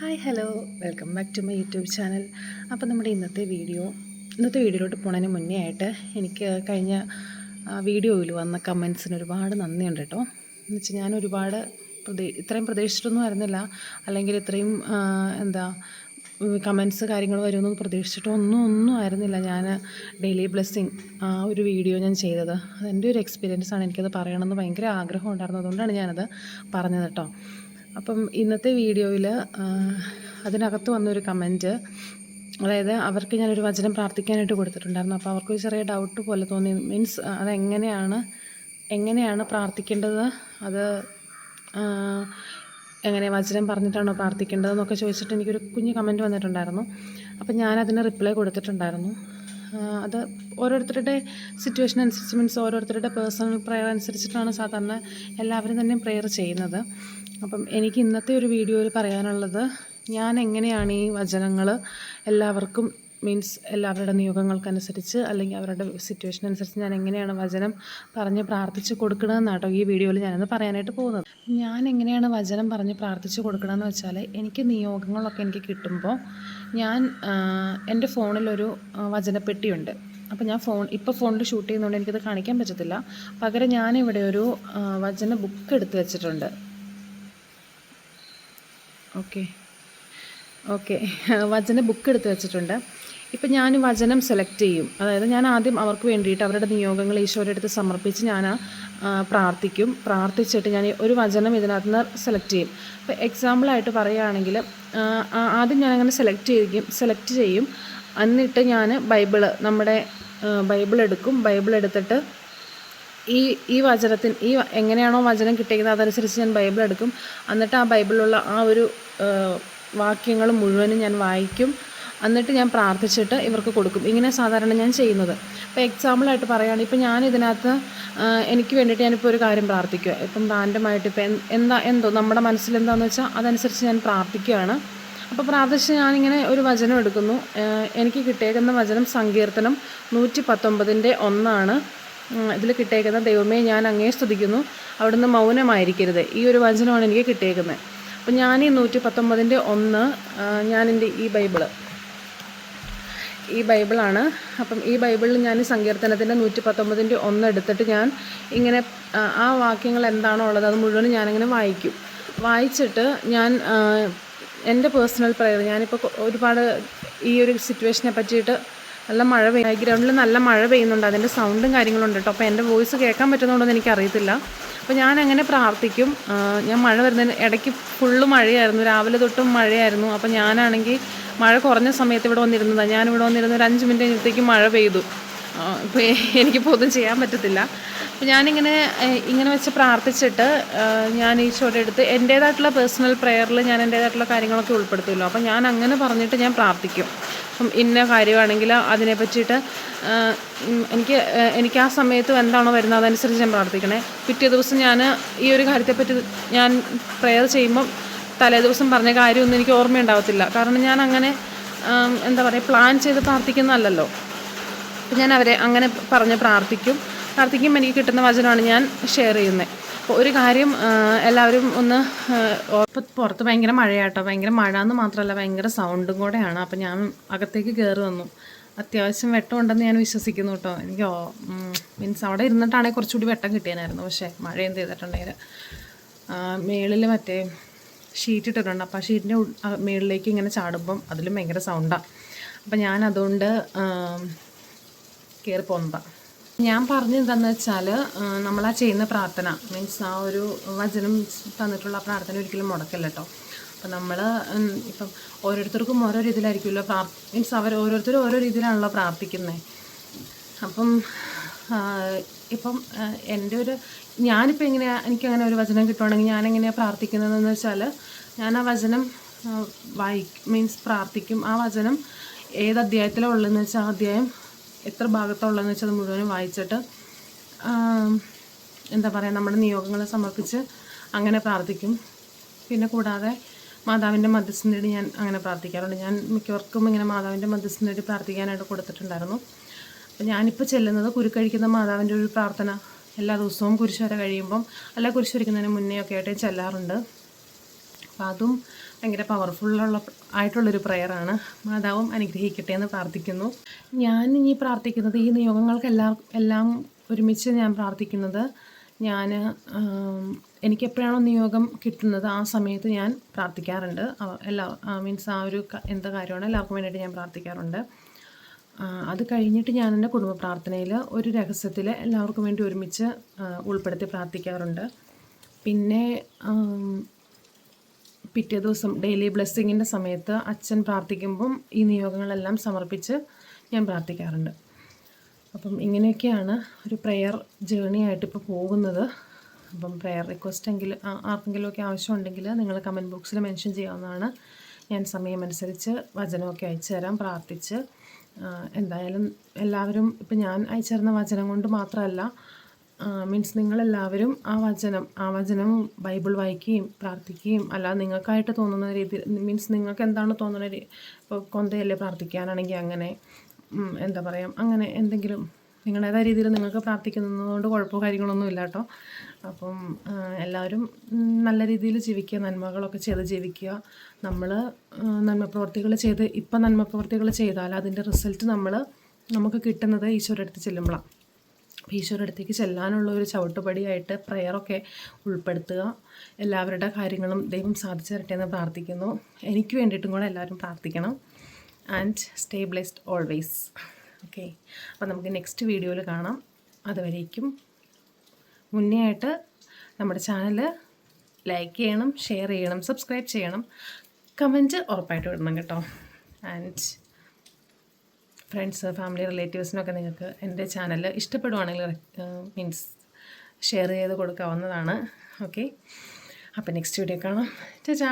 Hi hello welcome back to my YouTube channel. അപ്പോൾ നമ്മുടെ ഇന്നത്തെ വീഡിയോയിലോട്ട് പോണതിന് മുന്നേ ആയിട്ട് എനിക്ക് കഴിഞ്ഞ വീഡിയോയിൽ വന്ന കമൻസിന് ഒരുപാട് നന്ദിയുണ്ട് കേട്ടോ. എന്ന് വെച്ചാൽ ഞാൻ ഒരുപാട് ഇത്രയും പ്രതീക്ഷിച്ചിട്ടൊന്നും ആയിരുന്നില്ല, അല്ലെങ്കിൽ ഇത്രയും കമൻസ് കാര്യങ്ങൾ വരുമെന്നൊന്നും പ്രതീക്ഷിച്ചിട്ടൊന്നും ആയിരുന്നില്ല. ഞാൻ ഡെയിലി ബ്ലെസ്സിങ് ഒരു വീഡിയോ ഞാൻ ചെയ്തത്. അതെൻ്റെ ഒരു എക്സ്പീരിയൻസാണ്. എനിക്കത് പറയണമെന്ന് ഭയങ്കര ആഗ്രഹം ഉണ്ടായിരുന്നു, അതുകൊണ്ടാണ് ഞാനത് പറഞ്ഞത് കേട്ടോ. അപ്പം ഇന്നത്തെ വീഡിയോയിൽ അതിനകത്ത് വന്നൊരു കമൻറ്റ്, അതായത് അവർക്ക് ഞാനൊരു വചനം പ്രാർത്ഥിക്കാനായിട്ട് കൊടുത്തിട്ടുണ്ടായിരുന്നു. അപ്പോൾ അവർക്കൊരു ചെറിയ ഡൗട്ട് പോലെ തോന്നി. മീൻസ് എങ്ങനെയാണ് പ്രാർത്ഥിക്കേണ്ടത്, അത് എങ്ങനെ വചനം പറഞ്ഞിട്ടാണോ പ്രാർത്ഥിക്കേണ്ടതെന്നൊക്കെ ചോദിച്ചിട്ട് എനിക്കൊരു കുഞ്ഞ് കമൻറ്റ് വന്നിട്ടുണ്ടായിരുന്നു. അപ്പം ഞാനതിന് റിപ്ലൈ കൊടുത്തിട്ടുണ്ടായിരുന്നു. അത് ഓരോരുത്തരുടെ സിറ്റുവേഷൻ അനുസരിച്ച്, മീൻസ് ഓരോരുത്തരുടെ പേഴ്സണൽ പ്രെയർ അനുസരിച്ചിട്ടാണ് സാധാരണ എല്ലാവരും തന്നെ പ്രെയർ ചെയ്യുന്നത്. അപ്പം എനിക്ക് ഇന്നത്തെ ഒരു വീഡിയോയിൽ പറയാനുള്ളത്, ഞാൻ എങ്ങനെയാണ് ഈ വചനങ്ങൾ എല്ലാവർക്കും, മീൻസ് എല്ലാവരുടെ നിയോഗങ്ങൾക്കനുസരിച്ച് അല്ലെങ്കിൽ അവരുടെ സിറ്റുവേഷൻ അനുസരിച്ച് ഞാൻ എങ്ങനെയാണ് വചനം പറഞ്ഞ് പ്രാർത്ഥിച്ച് കൊടുക്കണമെന്നാട്ടോ ഈ വീഡിയോയിൽ ഞാനത് പറയാനായിട്ട് പോകുന്നത്. ഞാൻ എങ്ങനെയാണ് വചനം പറഞ്ഞ് പ്രാർത്ഥിച്ച് കൊടുക്കണമെന്ന് വെച്ചാൽ, എനിക്ക് നിയോഗങ്ങളൊക്കെ എനിക്ക് കിട്ടുമ്പോൾ ഞാൻ എൻ്റെ ഫോണിലൊരു വചനപ്പെട്ടിയുണ്ട്. അപ്പോൾ ഞാൻ ഫോണിൽ ഷൂട്ട് ചെയ്യുന്നതുകൊണ്ട് എനിക്കത് കാണിക്കാൻ പറ്റത്തില്ല. പകരം ഞാനിവിടെ ഒരു വചന ബുക്ക് എടുത്ത് വെച്ചിട്ടുണ്ട്. ഓക്കെ വചന ബുക്ക് എടുത്ത് വെച്ചിട്ടുണ്ട്. ഇപ്പം ഞാൻ വചനം സെലക്ട് ചെയ്യും. അതായത് ഞാൻ ആദ്യം അവർക്ക് വേണ്ടിയിട്ട് അവരുടെ നിയോഗങ്ങൾ ഈശോയുടെ അടുത്ത് സമർപ്പിച്ച് ഞാൻ പ്രാർത്ഥിച്ചിട്ട് ഞാൻ ഒരു വചനം ഇതിനകത്ത് നിന്ന് സെലക്ട് ചെയ്യും. ഇപ്പോൾ എക്സാമ്പിളായിട്ട് പറയുകയാണെങ്കിൽ ആദ്യം ഞാനങ്ങനെ സെലക്ട് ചെയ്യും. എന്നിട്ട് ഞാൻ നമ്മുടെ ബൈബിൾ എടുക്കും. ബൈബിൾ എടുത്തിട്ട് ഈ എങ്ങനെയാണോ വചനം കിട്ടിയിരിക്കുന്നത് അതനുസരിച്ച് ഞാൻ ബൈബിൾ എടുക്കും. എന്നിട്ട് ആ ബൈബിളിലുള്ള ആ ഒരു വാക്യങ്ങൾ മുഴുവനും ഞാൻ വായിക്കും. എന്നിട്ട് ഞാൻ പ്രാർത്ഥിച്ചിട്ട് ഇവർക്ക് കൊടുക്കും. ഇങ്ങനെ സാധാരണ ഞാൻ ചെയ്യുന്നത്. ഇപ്പോൾ എക്സാമ്പിളായിട്ട് പറയുകയാണെങ്കിൽ, ഇപ്പോൾ ഞാനിതിനകത്ത് എനിക്ക് വേണ്ടിയിട്ട് ഞാനിപ്പോൾ ഒരു കാര്യം പ്രാർത്ഥിക്കുക. ഇപ്പം റാൻഡമായിട്ട് ഇപ്പം എന്തോ നമ്മുടെ മനസ്സിലെന്താണെന്ന് വെച്ചാൽ അതനുസരിച്ച് ഞാൻ പ്രാർത്ഥിക്കുകയാണ്. അപ്പോൾ പ്രാർത്ഥിച്ച് ഞാനിങ്ങനെ ഒരു വചനം എടുക്കുന്നു. എനിക്ക് കിട്ടിയേക്കുന്ന വചനം സങ്കീർത്തനം 119:1 ഇതിൽ കിട്ടിയേക്കുന്ന, ദൈവമേ ഞാൻ അങ്ങയെ സ്തുതിക്കുന്നു, അവിടുന്ന് മൗനമായിരിക്കരുത്. ഈ ഒരു വചനമാണ് എനിക്ക് കിട്ടിയേക്കുന്നത്. അപ്പം ഞാൻ ഈ 119:1 ഞാനെൻ്റെ ഈ ബൈബിളാണ്. അപ്പം ഈ ബൈബിളിൽ ഞാൻ സങ്കീർത്തനത്തിൻ്റെ 119:1 എടുത്തിട്ട് ഞാൻ ഇങ്ങനെ ആ വാക്യങ്ങൾ എന്താണോ ഉള്ളത് അത് മുഴുവനും ഞാനിങ്ങനെ വായിച്ചിട്ട് ഞാൻ എൻ്റെ പേഴ്സണൽ പ്രെയർ, ഞാനിപ്പോൾ ഒരുപാട് ഈ ഒരു സിറ്റുവേഷനെ പറ്റിയിട്ട് നല്ല ബാക്ക്ഗ്രൗണ്ടിൽ നല്ല മഴ പെയ്യുന്നുണ്ട്. അതിൻ്റെ സൗണ്ടും കാര്യങ്ങളുണ്ട് കേട്ടോ. അപ്പോൾ എൻ്റെ വോയിസ് കേൾക്കാൻ പറ്റുന്നുണ്ടോയെന്ന് എനിക്കറിയത്തില്ല. അപ്പോൾ ഞാനങ്ങനെ പ്രാർത്ഥിക്കും. ഞാൻ മഴ വരുന്നതിന് ഇടയ്ക്ക് ഫുള്ള് മഴയായിരുന്നു, രാവിലെ തൊട്ടും മഴയായിരുന്നു. അപ്പോൾ ഞാനാണെങ്കിൽ മഴ കുറഞ്ഞ സമയത്ത് ഇവിടെ വന്നിരുന്നതാണ്. ഞാനിവിടെ വന്നിരുന്ന ഒരു 5 മിനിറ്റ് കഴിഞ്ഞത്തേക്ക് മഴ പെയ്തു. ഇപ്പോൾ എനിക്കിപ്പോൾ ഒന്നും ചെയ്യാൻ പറ്റത്തില്ല. അപ്പോൾ ഇങ്ങനെ വെച്ച് പ്രാർത്ഥിച്ചിട്ട് ഞാൻ ഈശോയുടെ അടുത്ത് എൻ്റേതായിട്ടുള്ള പേഴ്സണൽ പ്രെയറിൽ ഞാൻ എൻ്റേതായിട്ടുള്ള കാര്യങ്ങളൊക്കെ ഉൾപ്പെടുത്തുമല്ലോ. അപ്പോൾ ഞാൻ അങ്ങനെ പറഞ്ഞിട്ട് ഞാൻ പ്രാർത്ഥിക്കും. അപ്പം ഇന്ന കാര്യമാണെങ്കിൽ അതിനെ പറ്റിയിട്ട് എനിക്ക് ആ സമയത്ത് എന്താണോ വരുന്നത് അതനുസരിച്ച് ഞാൻ പ്രാർത്ഥിക്കണേ. പിറ്റേ ദിവസം ഞാൻ ഈ ഒരു കാര്യത്തെപ്പറ്റി ഞാൻ പ്രെയർ ചെയ്യുമ്പം തലേ ദിവസം പറഞ്ഞ കാര്യമൊന്നും എനിക്ക് ഓർമ്മയുണ്ടാവത്തില്ല. കാരണം ഞാൻ അങ്ങനെ പ്ലാൻ ചെയ്ത് പ്രാർത്ഥിക്കുന്നതല്ലല്ലോ. അപ്പം ഞാൻ അവരെ അങ്ങനെ പറഞ്ഞ് പ്രാർത്ഥിക്കുമ്പോൾ എനിക്ക് കിട്ടുന്ന വചനമാണ് ഞാൻ ഷെയർ ചെയ്യുന്നത്. അപ്പോൾ ഒരു കാര്യം എല്ലാവരും ഇപ്പോൾ പുറത്ത് ഭയങ്കര മഴയാട്ടോ. ഭയങ്കര മഴ എന്ന് മാത്രമല്ല, ഭയങ്കര സൗണ്ടും കൂടെയാണ്. അപ്പോൾ ഞാൻ അകത്തേക്ക് കയറി വന്നു. അത്യാവശ്യം വെട്ടം ഉണ്ടെന്ന് ഞാൻ വിശ്വസിക്കുന്നു കേട്ടോ. എനിക്ക് മീൻസ് അവിടെ ഇരുന്നിട്ടാണെങ്കിൽ കുറച്ചുകൂടി വെട്ടം കിട്ടിയാനായിരുന്നു. പക്ഷേ മഴ എന്ത് ചെയ്തിട്ടുണ്ടെങ്കിൽ മേളിൽ മറ്റേ ഷീറ്റ് ഇട്ടിട്ടുണ്ട്. അപ്പോൾ ആ ഷീറ്റിൻ്റെ മേളിലേക്ക് ഇങ്ങനെ ചാടുമ്പം അതിലും ഭയങ്കര സൗണ്ടാണ്. അപ്പം ഞാൻ അതുകൊണ്ട് കയറി പോകുന്നതാണ്. ഞാൻ പറഞ്ഞതെന്താണെന്ന് വെച്ചാൽ, നമ്മളാ ചെയ്യുന്ന പ്രാർത്ഥന, മീൻസ് ആ ഒരു വചനം തന്നിട്ടുള്ള പ്രാർത്ഥന ഒരിക്കലും മുടക്കല്ല കേട്ടോ. അപ്പം നമ്മൾ ഇപ്പം ഓരോരുത്തർക്കും ഓരോ രീതിയിലായിരിക്കുമല്ലോ മീൻസ് ഓരോരുത്തരും ഓരോ രീതിയിലാണല്ലോ പ്രാർത്ഥിക്കുന്നത്. അപ്പം ഞാനിപ്പോൾ എനിക്കങ്ങനെ ഒരു വചനം കിട്ടുവാണെങ്കിൽ ഞാനെങ്ങനെയാണ് പ്രാർത്ഥിക്കുന്നതെന്ന് വെച്ചാൽ, ഞാൻ ആ വചനം പ്രാർത്ഥിക്കും. ആ വചനം ഏത് അധ്യായത്തിലാണ് ഉള്ളതെന്ന് വെച്ചാൽ ആ അധ്യായം എത്ര ഭാഗത്തുള്ളതെന്ന് വെച്ചാൽ അത് മുഴുവനും വായിച്ചിട്ട് നമ്മുടെ നിയോഗങ്ങളെ സമർപ്പിച്ച് അങ്ങനെ പ്രാർത്ഥിക്കും. പിന്നെ കൂടാതെ മാതാവിൻ്റെ മധ്യസ്ഥം തേടി ഞാൻ അങ്ങനെ പ്രാർത്ഥിക്കാറുണ്ട്. ഞാൻ മിക്കവർക്കും ഇങ്ങനെ മാതാവിൻ്റെ മധ്യസ്ഥം തേടി പ്രാർത്ഥിക്കാനായിട്ട് കൊടുത്തിട്ടുണ്ടായിരുന്നു. അപ്പോൾ ഞാനിപ്പോൾ ചെല്ലുന്നത് കുരുക്കഴിക്കുന്ന മാതാവിൻ്റെ ഒരു പ്രാർത്ഥന എല്ലാ ദിവസവും കുരിശ് വര കഴിയുമ്പം, കുരിശ് വരയ്ക്കുന്നതിന് മുന്നേ ഒക്കെ ആയിട്ട് ചെല്ലാറുണ്ട്. അപ്പോൾ അതും ഭയങ്കര ആയിട്ടുള്ളൊരു പ്രയറാണ്. മാതാവും അനുഗ്രഹിക്കട്ടെ എന്ന് പ്രാർത്ഥിക്കുന്നു. ഞാൻ ഇനി പ്രാർത്ഥിക്കുന്നത് ഈ നിയോഗങ്ങൾക്കെല്ലാം ഒരുമിച്ച് ഞാൻ പ്രാർത്ഥിക്കുന്നത്, ഞാൻ എനിക്കെപ്പോഴാണോ നിയോഗം കിട്ടുന്നത് ആ സമയത്ത് ഞാൻ പ്രാർത്ഥിക്കാറുണ്ട്. മീൻസ് ആ ഒരു എന്ത് കാര്യമാണ് എല്ലാവർക്കും വേണ്ടിയിട്ട് ഞാൻ പ്രാർത്ഥിക്കാറുണ്ട്. അത് കഴിഞ്ഞിട്ട് ഞാൻ എൻ്റെ കുടുംബ പ്രാർത്ഥനയിൽ ഒരു രഹസ്യത്തിൽ എല്ലാവർക്കും വേണ്ടി ഒരുമിച്ച് ഉൾപ്പെടുത്തി പ്രാർത്ഥിക്കാറുണ്ട്. പിന്നെ പിറ്റേ ദിവസം ഡെയിലി ബ്ലെസ്സിങ്ങിൻ്റെ സമയത്ത് അച്ഛൻ പ്രാർത്ഥിക്കുമ്പം ഈ നിയോഗങ്ങളെല്ലാം സമർപ്പിച്ച് ഞാൻ പ്രാർത്ഥിക്കാറുണ്ട്. അപ്പം ഇങ്ങനെയൊക്കെയാണ് ഒരു പ്രെയർ ജേണി ആയിട്ട് ഇപ്പോൾ പോകുന്നത്. അപ്പം പ്രെയർ റിക്വസ്റ്റ് ആർക്കെങ്കിലുമൊക്കെ ആവശ്യമുണ്ടെങ്കിൽ നിങ്ങൾ കമൻറ്റ് ബോക്സിൽ മെൻഷൻ ചെയ്യാവുന്നതാണ്. ഞാൻ സമയമനുസരിച്ച് വചനമൊക്കെ അയച്ചു തരാം, പ്രാർത്ഥിച്ച്. എന്തായാലും എല്ലാവരും ഇപ്പം ഞാൻ അയച്ചു തരുന്ന വചനം കൊണ്ട് മാത്രമല്ല, മീൻസ് നിങ്ങളെല്ലാവരും ആ വചനം ബൈബിൾ വായിക്കുകയും പ്രാർത്ഥിക്കുകയും, അല്ലാതെ നിങ്ങൾക്കായിട്ട് തോന്നുന്ന രീതിയിൽ, മീൻസ് നിങ്ങൾക്ക് എന്താണ് തോന്നുന്നത്, ഇപ്പോൾ കൊന്തയല്ലേ പ്രാർത്ഥിക്കാനാണെങ്കിൽ അങ്ങനെ, എന്താ പറയുക, അങ്ങനെ എന്തെങ്കിലും നിങ്ങളുടേതായ രീതിയിൽ നിങ്ങൾക്ക് പ്രാർത്ഥിക്കുന്നതുകൊണ്ട് കുഴപ്പമോ കാര്യങ്ങളൊന്നും ഇല്ല കേട്ടോ. അപ്പം എല്ലാവരും നല്ല രീതിയിൽ ജീവിക്കുക, നന്മകളൊക്കെ ചെയ്ത് ജീവിക്കുക. നമ്മൾ നന്മപ്രവർത്തികൾ ചെയ്താൽ അതിൻ്റെ റിസൾട്ട് നമുക്ക് കിട്ടുന്നത് ഈശോയുടെ അടുത്ത് ചെല്ലുമ്പോഴാണ്. അപ്പോൾ ഈശോയുടെ അടുത്തേക്ക് ചെല്ലാനുള്ള ഒരു ചവിട്ടുപടിയായിട്ട് പ്രെയറൊക്കെ ഉൾപ്പെടുത്തുക. എല്ലാവരുടെ കാര്യങ്ങളും ദൈവം സാധിച്ചു തരട്ടെ എന്ന് പ്രാർത്ഥിക്കുന്നു. എനിക്ക് വേണ്ടിയിട്ടും കൂടെ എല്ലാവരും പ്രാർത്ഥിക്കണം. And stay blessed always. Okay, അപ്പോൾ നമുക്ക് നെക്സ്റ്റ് വീഡിയോയിൽ കാണാം. അതുവരേക്കും മുന്നേ ആയിട്ട് നമ്മുടെ ചാനൽ ലൈക്ക് ചെയ്യണം, ഷെയർ ചെയ്യണം, സബ്സ്ക്രൈബ് ചെയ്യണം, കമൻറ്റ് ഉറപ്പായിട്ട് ഇടണം കേട്ടോ. ആൻഡ് ഫ്രണ്ട്സ്, ഫാമിലി, റിലേറ്റീവ്സിനൊക്കെ നിങ്ങൾക്ക് എൻ്റെ ചാനൽ ഇഷ്ടപ്പെടുവാണെങ്കിൽ മീൻസ് ഷെയർ ചെയ്ത് കൊടുക്കാവുന്നതാണ്. ഓക്കെ, അപ്പോൾ നെക്സ്റ്റ് വീഡിയോ കാണാം. ചാ